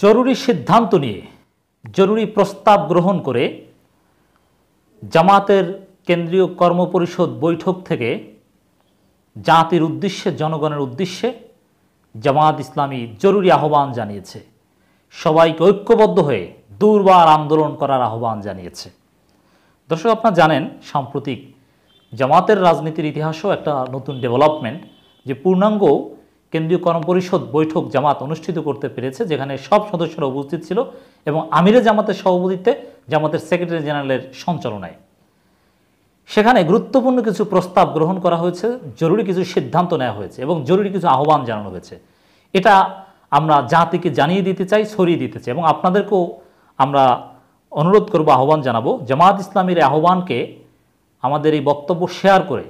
জরুরি সিদ্ধান্ত নিয়ে জরুরি প্রস্তাব গ্রহণ করে জামাতের কেন্দ্রীয় কর্মপরিষদ বৈঠক থেকে জাতির উদ্দেশ্যে জনগণের উদ্দেশ্যে জামাত ইসলামী জরুরি আহ্বান জানিয়েছে। সবাইকে ঐক্যবদ্ধ হয়ে দুর্বার আন্দোলন করার আহ্বান জানিয়েছে। দর্শক, আপনারা জানেন সাম্প্রতিক জামাতের রাজনীতির ইতিহাসও একটা নতুন ডেভেলপমেন্ট যে পূর্ণাঙ্গ কেন্দ্রীয় কর্মপরিষদ বৈঠক জামাত অনুষ্ঠিত করতে পেরেছে, যেখানে সব সদস্যরা উপস্থিত ছিল এবং আমিরে জামাতের সভাপতিত্বে জামাতের সেক্রেটারি জেনারেলের সঞ্চালনায় সেখানে গুরুত্বপূর্ণ কিছু প্রস্তাব গ্রহণ করা হয়েছে, জরুরি কিছু সিদ্ধান্ত নেওয়া হয়েছে এবং জরুরি কিছু আহ্বান জানানো হয়েছে। এটা আমরা জাতিকে জানিয়ে দিতে চাই, ছড়িয়ে দিতে চাই এবং আপনাদেরকেও আমরা অনুরোধ করব, আহ্বান জানাবো, জামাত ইসলামীর আহ্বানকে আমাদের এই বক্তব্য শেয়ার করে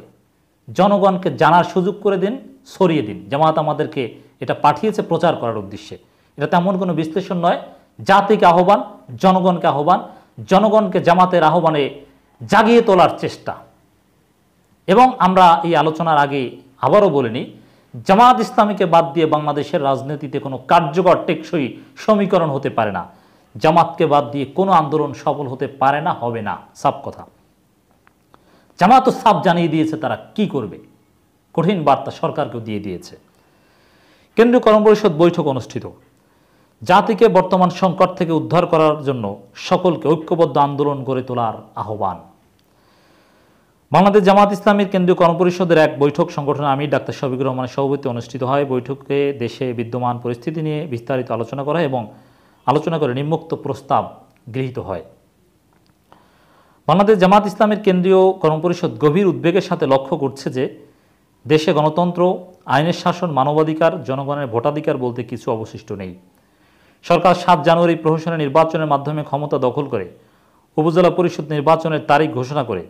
জনগণকে জানার সুযোগ করে দিন, ছড়িয়ে দিন। জামাত আমাদেরকে এটা পাঠিয়েছে প্রচার করার উদ্দেশ্যে। এটা তেমন কোনো বিশ্লেষণ নয়, জাতিকে আহ্বান, জনগণকে আহ্বান, জনগণকে জামাতের আহ্বানে জাগিয়ে তোলার চেষ্টা। এবং আমরা এই আলোচনার আগে আবারও বলিনি, জামাত ইসলামীকে বাদ দিয়ে বাংলাদেশের রাজনীতিতে কোনো কার্যকর টেকসই সমীকরণ হতে পারে না। জামাতকে বাদ দিয়ে কোনো আন্দোলন সফল হতে পারে না, হবে না, সাফ কথা। জামাতও সাফ জানিয়ে দিয়েছে তারা কি করবে, কঠিন বার্তা সরকারকেও দিয়ে দিয়েছে। কেন্দ্রীয় কর্মপরিষদ বৈঠক অনুষ্ঠিত, জাতিকে বর্তমান সংকট থেকে উদ্ধার করার জন্য সকলকে ঐক্যবদ্ধ আন্দোলন গড়ে তোলার আহ্বান। বাংলাদেশ জামাত ইসলামীর কেন্দ্রীয় কর্মপরিষদের এক বৈঠক সংগঠনের আমির ডাক্তার শফিকুর রহমানের সভাপতিত্বে অনুষ্ঠিত হয়। বৈঠকে দেশে বিদ্যমান পরিস্থিতি নিয়ে বিস্তারিত আলোচনা করা হয় এবং আলোচনা করে নিম্নোক্ত প্রস্তাব গৃহীত হয়। বাংলাদেশ জামাত ইসলামের কেন্দ্রীয় কর্মপরিষদ গভীর উদ্বেগের সাথে লক্ষ্য করছে যে দেশে গণতন্ত্র, আইনের শাসন, মানবাধিকার, জনগণের ভোটাধিকার বলতে কিছু অবশিষ্ট নেই। সরকার 7 জানুয়ারি প্রহসনের নির্বাচনের মাধ্যমে ক্ষমতা দখল করে উপজেলা পরিষদ নির্বাচনের তারিখ ঘোষণা করে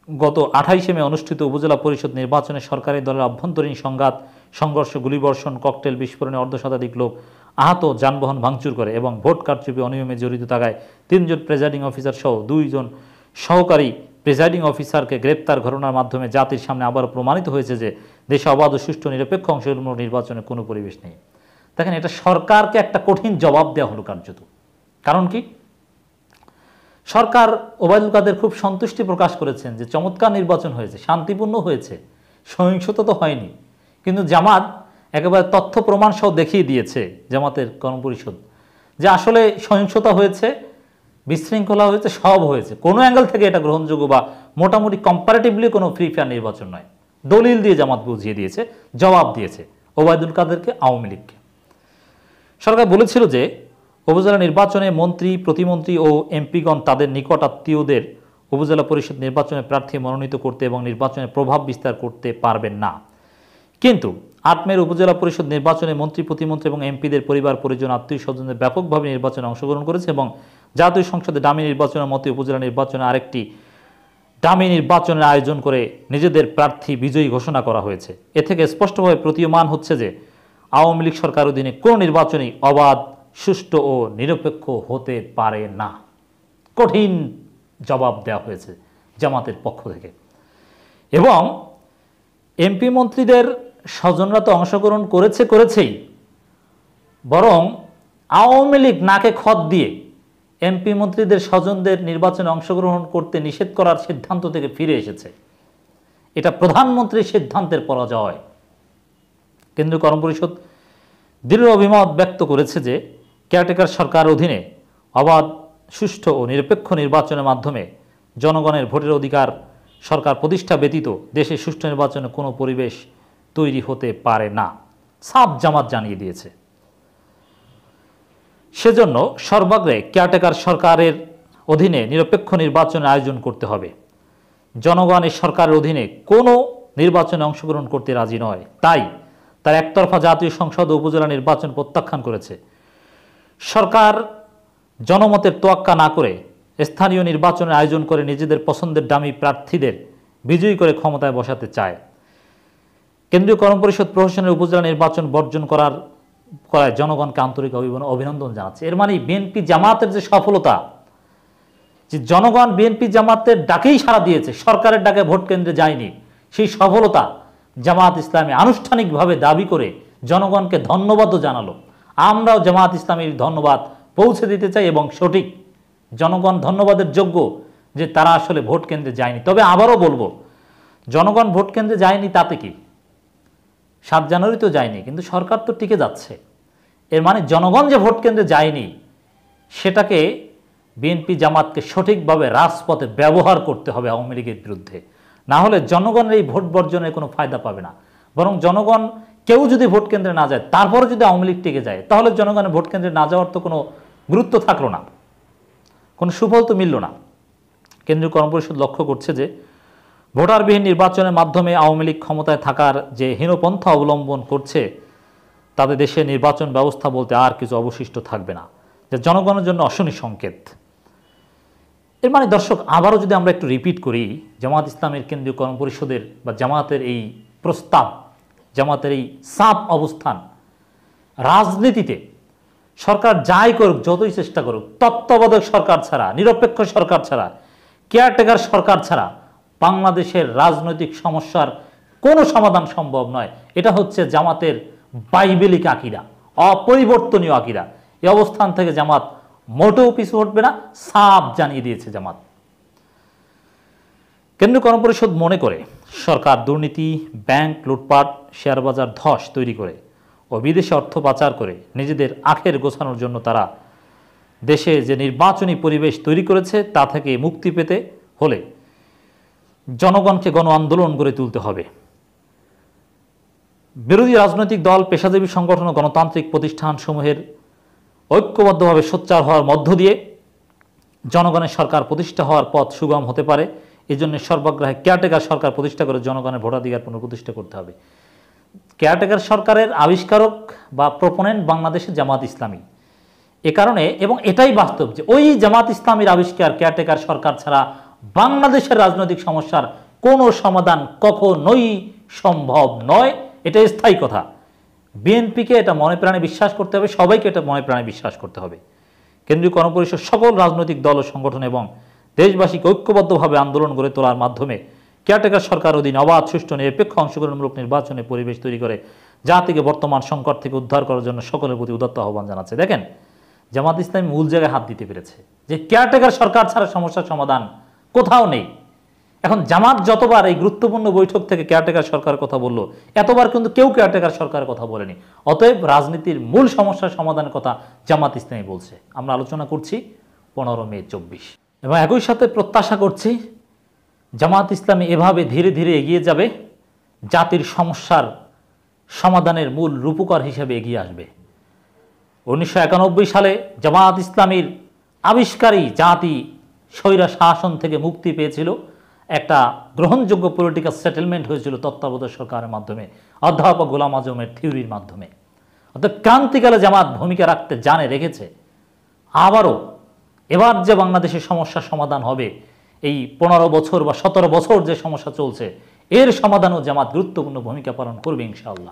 গত 28 মে অনুষ্ঠিত উপজেলা পরিষদ নির্বাচনে সরকারি দলের অভ্যন্তরীণ সংঘাত, সংঘর্ষ, গুলিবর্ষণ, ককটেল বিস্ফোরণে অর্ধশতাধিক লোক আহত, যানবাহন ভাঙচুর করে এবং ভোট কারচুপি অনিয়মে জড়িত থাকায় 3 জন প্রেজাইডিং অফিসার সহ 2 জন সহকারী প্রেজাইডিং অফিসারকে গ্রেপ্তার ঘটনার মাধ্যমে জাতির সামনে আবারও প্রমাণিত হয়েছে যে দেশে অবাধ ও সুষ্ঠু নিরপেক্ষ অংশগ্রহণ নির্বাচনের কোনো পরিবেশ নেই। দেখেন, এটা সরকারকে একটা কঠিন জবাব দেওয়া হলো কার্যত। কারণ কি? সরকার ওবায়দুল কাদের খুব সন্তুষ্টি প্রকাশ করেছেন যে চমৎকার নির্বাচন হয়েছে, শান্তিপূর্ণ হয়েছে, সহিংসতা তো হয়নি। কিন্তু জামাত একেবারে তথ্য প্রমাণ সহ দেখিয়ে দিয়েছে, জামাতের কর্মপরিষদ, যে আসলে সহিংসতা হয়েছে, বিশৃঙ্খলা হয়েছে, সব হয়েছে। কোনো অ্যাঙ্গেল থেকে এটা গ্রহণযোগ্য বা মোটামুটি কম্পারেটিভলি কোনো ফ্রি ফেয়ার নির্বাচন নয়। দলিল দিয়ে জামাত বুঝিয়ে দিয়েছে, জবাব দিয়েছে ওবায়দুল কাদেরকে, আওয়ামী লীগকে। সরকার বলেছিল যে উপজেলা নির্বাচনে মন্ত্রী, প্রতিমন্ত্রী ও এমপিগণ তাদের নিকট আত্মীয়দের উপজেলা পরিষদ নির্বাচনে প্রার্থী মনোনীত করতে এবং নির্বাচনে প্রভাব বিস্তার করতে পারবেন না। কিন্তু 8 মের উপজেলা পরিষদ নির্বাচনে মন্ত্রী, প্রতিমন্ত্রী এবং এমপিদের পরিবার, পরিজন, আত্মীয় স্বজনদের ব্যাপকভাবে নির্বাচনে অংশগ্রহণ করেছে এবং জাতীয় সংসদে ডামি নির্বাচনের মতো উপজেলা নির্বাচনে আরেকটি ডামি নির্বাচনের আয়োজন করে নিজেদের প্রার্থী বিজয়ী ঘোষণা করা হয়েছে। এ থেকে স্পষ্টভাবে প্রতীয়মান হচ্ছে যে আওয়ামী লীগ সরকার অধীনে কোনো নির্বাচনই অবাধ, সুষ্ঠু ও নিরপেক্ষ হতে পারে না। কঠিন জবাব দেওয়া হয়েছে জামাতের পক্ষ থেকে। এবং এমপি মন্ত্রীদের স্বজনরা তো অংশগ্রহণ করেছেই, বরং আওয়ামী লীগ নাকে খত দিয়ে এমপি মন্ত্রীদের স্বজনদের নির্বাচনে অংশগ্রহণ করতে নিষেধ করার সিদ্ধান্ত থেকে ফিরে এসেছে। এটা প্রধানমন্ত্রীর সিদ্ধান্তের পরাজয়। কেন্দ্রীয় কর্মপরিষদ দৃঢ় অভিমত ব্যক্ত করেছে যে কেয়ারটেকার সরকার অধীনে অবাধ, সুষ্ঠু ও নিরপেক্ষ নির্বাচনের মাধ্যমে জনগণের ভোটের অধিকার সরকার প্রতিষ্ঠা ব্যতীত দেশে সুষ্ঠু নির্বাচনে কোনো পরিবেশ তৈরি হতে পারে না। সাফ জামাত জানিয়ে দিয়েছে। সেজন্য সর্বাগ্রে কেয়ারটেকার সরকারের অধীনে নিরপেক্ষ নির্বাচনের আয়োজন করতে হবে। জনগণ এই সরকারের অধীনে কোনো নির্বাচনে অংশগ্রহণ করতে রাজি নয়। তাই তার একতরফা জাতীয় সংসদ ও উপজেলা নির্বাচন প্রত্যাখ্যান করেছে। সরকার জনমতের তোয়াক্কা না করে স্থানীয় নির্বাচনের আয়োজন করে নিজেদের পছন্দের ডামি প্রার্থীদের বিজয়ী করে ক্ষমতায় বসাতে চায়। কেন্দ্রীয় কর্মপরিষদ প্রহসনের উপজেলা নির্বাচন বর্জন করায় জনগণকে আন্তরিক অভিনন্দন জানাচ্ছে। এর মানে বিএনপি জামাতের যে সফলতা, যে জনগণ বিএনপি জামাতের ডাকেই সাড়া দিয়েছে, সরকারের ডাকে ভোট কেন্দ্রে যায়নি, সেই সফলতা জামাত ইসলামী আনুষ্ঠানিকভাবে দাবি করে জনগণকে ধন্যবাদও জানালো। আমরাও জামাত ইসলামীর ধন্যবাদ পৌঁছে দিতে চাই এবং সঠিক জনগণ ধন্যবাদের যোগ্য যে তারা আসলে ভোট কেন্দ্রে যায়নি। তবে আবারও বলবো, জনগণ ভোট কেন্দ্রে যায়নি তাতে কি, 7 জানুয়ারি তো যায়নি, কিন্তু সরকার তো টিকে যাচ্ছে। এর মানে জনগণ যে ভোট কেন্দ্রে যায়নি সেটাকে বিএনপি জামাতকে সঠিকভাবে রাজপথে ব্যবহার করতে হবে আওয়ামী লীগের বিরুদ্ধে। না হলে জনগণের এই ভোট বর্জনের কোনো ফায়দা পাবে না। বরং জনগণ কেউ যদি ভোট কেন্দ্রে না যায়, তারপরে যদি আওয়ামী লীগ টিকে যায়, তাহলে জনগণের ভোট কেন্দ্রে না যাওয়ার তো কোনো গুরুত্ব থাকলো না, কোনো সুফল তো মিলল না। কেন্দ্রীয় কর্মপরিষদ লক্ষ্য করছে যে ভোটারবিহীন নির্বাচনের মাধ্যমে আওয়ামী লীগ ক্ষমতায় থাকার যে হীনপন্থা অবলম্বন করছে, তাদের দেশে নির্বাচন ব্যবস্থা বলতে আর কিছু অবশিষ্ট থাকবে না, যা জনগণের জন্য অশনি সংকেত। এর মানে দর্শক, আবারও যদি আমরা একটু রিপিট করি, জামাত ইসলামের কেন্দ্রীয় কর্মপরিষদের বা জামাতের এই প্রস্তাব, জামাতের এই সাপ অবস্থান, রাজনীতিতে সরকার যাই করুক, যতই চেষ্টা করুক, তত্ত্বাবধায়ক সরকার ছাড়া, নিরপেক্ষ সরকার ছাড়া, কেয়ারটেকার সরকার ছাড়া বাংলাদেশের রাজনৈতিক সমস্যার কোনো সমাধান সম্ভব নয়। এটা হচ্ছে জামাতের বাইবেলিক আকিদা, অপরিবর্তনীয় আকিদা। এই অবস্থান থেকে জামাত মোটেও পিছু হটবে না, সাফ জানিয়ে দিয়েছে জামাত। কেন্দ্রীয় কর্মপরিষদ মনে করে সরকার দুর্নীতি, ব্যাংক লুটপাট, শেয়ার বাজার ধস তৈরি করে ও বিদেশে অর্থ পাচার করে নিজেদের আখের গোছানোর জন্য তারা দেশে যে নির্বাচনী পরিবেশ তৈরি করেছে তা থেকে মুক্তি পেতে হলে জনগণকে গণ আন্দোলন গড়ে তুলতে হবে। বিরোধী রাজনৈতিক দল, পেশাজীবী সংগঠন ও গণতান্ত্রিক প্রতিষ্ঠানসমূহের ঐক্যবদ্ধভাবে সোচ্চার হওয়ার মধ্য দিয়ে জনগণের সরকার প্রতিষ্ঠা হওয়ার পথ সুগম হতে পারে। এই জন্য সর্বাগ্রাহে কেয়ারটেকার সরকার প্রতিষ্ঠা করে জনগণের ভোটাধিকার পুনঃপ্রতিষ্ঠা করতে হবে। কেয়ারটেকার সরকারের আবিষ্কারক বা প্রপোনেন্ট বাংলাদেশের জামাত ইসলামী। এ কারণে, এবং এটাই বাস্তব যে ওই জামাত ইসলামীর আবিষ্কার কেয়ারটেকার সরকার ছাড়া বাংলাদেশের রাজনৈতিক সমস্যার কোনো সমাধান কখনোই সম্ভব নয়। এটা স্থায়ী কথা। বিএনপিকে এটা মনে প্রাণে বিশ্বাস করতে হবে, সবাইকে এটা মনে প্রাণে বিশ্বাস করতে হবে। কেন্দ্রীয় কর্মপরিষদ সকল রাজনৈতিক দল ও সংগঠন এবং দেশবাসীকে ঐক্যবদ্ধভাবে আন্দোলন গড়ে তোলার মাধ্যমে কেয়ারটেকার সরকার অধীন অবাধ, সুষ্ঠু, নিরপেক্ষ, অংশগ্রহণমূলক নির্বাচনের পরিবেশ তৈরি করে জাতিকে বর্তমান সংকট থেকে উদ্ধার করার জন্য সকলের প্রতি উদাত্ত আহ্বান জানাচ্ছে। দেখেন, জামাত ইসলামী মূল জায়গায় হাত দিতে পেরেছে যে কেয়ারটেকার সরকার ছাড়া সমস্যার সমাধান কোথাও নেই। এখন জামাত যতবার এই গুরুত্বপূর্ণ বৈঠক থেকে কেয়ারটেকার সরকারের কথা বলল, এতবার কিন্তু কেউ কেয়ারটেকার সরকারের কথা বলেনি। অতএব রাজনীতির মূল সমস্যার সমাধানের কথা জামাত ইসলামী বলছে। আমরা আলোচনা করছি 15 মে 24, এবং একই সাথে প্রত্যাশা করছি জামাত ইসলামী এভাবে ধীরে ধীরে এগিয়ে যাবে, জাতির সমস্যার সমাধানের মূল রূপকার হিসেবে এগিয়ে আসবে। 1991 সালে জামাত ইসলামীর আবিষ্কারী জাতি স্বৈরা শাসন থেকে মুক্তি পেয়েছিল, একটা গ্রহণযোগ্য পলিটিক্যাল সেটেলমেন্ট হয়েছিল তত্ত্বাবধায়ক সরকারের মাধ্যমে, অধ্যাপক গোলাম আজমের থিওরির মাধ্যমে। অর্থাৎ ক্রান্তিকালে জামাত ভূমিকা রাখতে জানে, রেখেছে। আবারও এবার যে বাংলাদেশের সমস্যার সমাধান হবে, এই 15 বছর বা 17 বছর যে সমস্যা চলছে, এর সমাধানও জামাত গুরুত্বপূর্ণ ভূমিকা পালন করবে ইনশাআল্লাহ।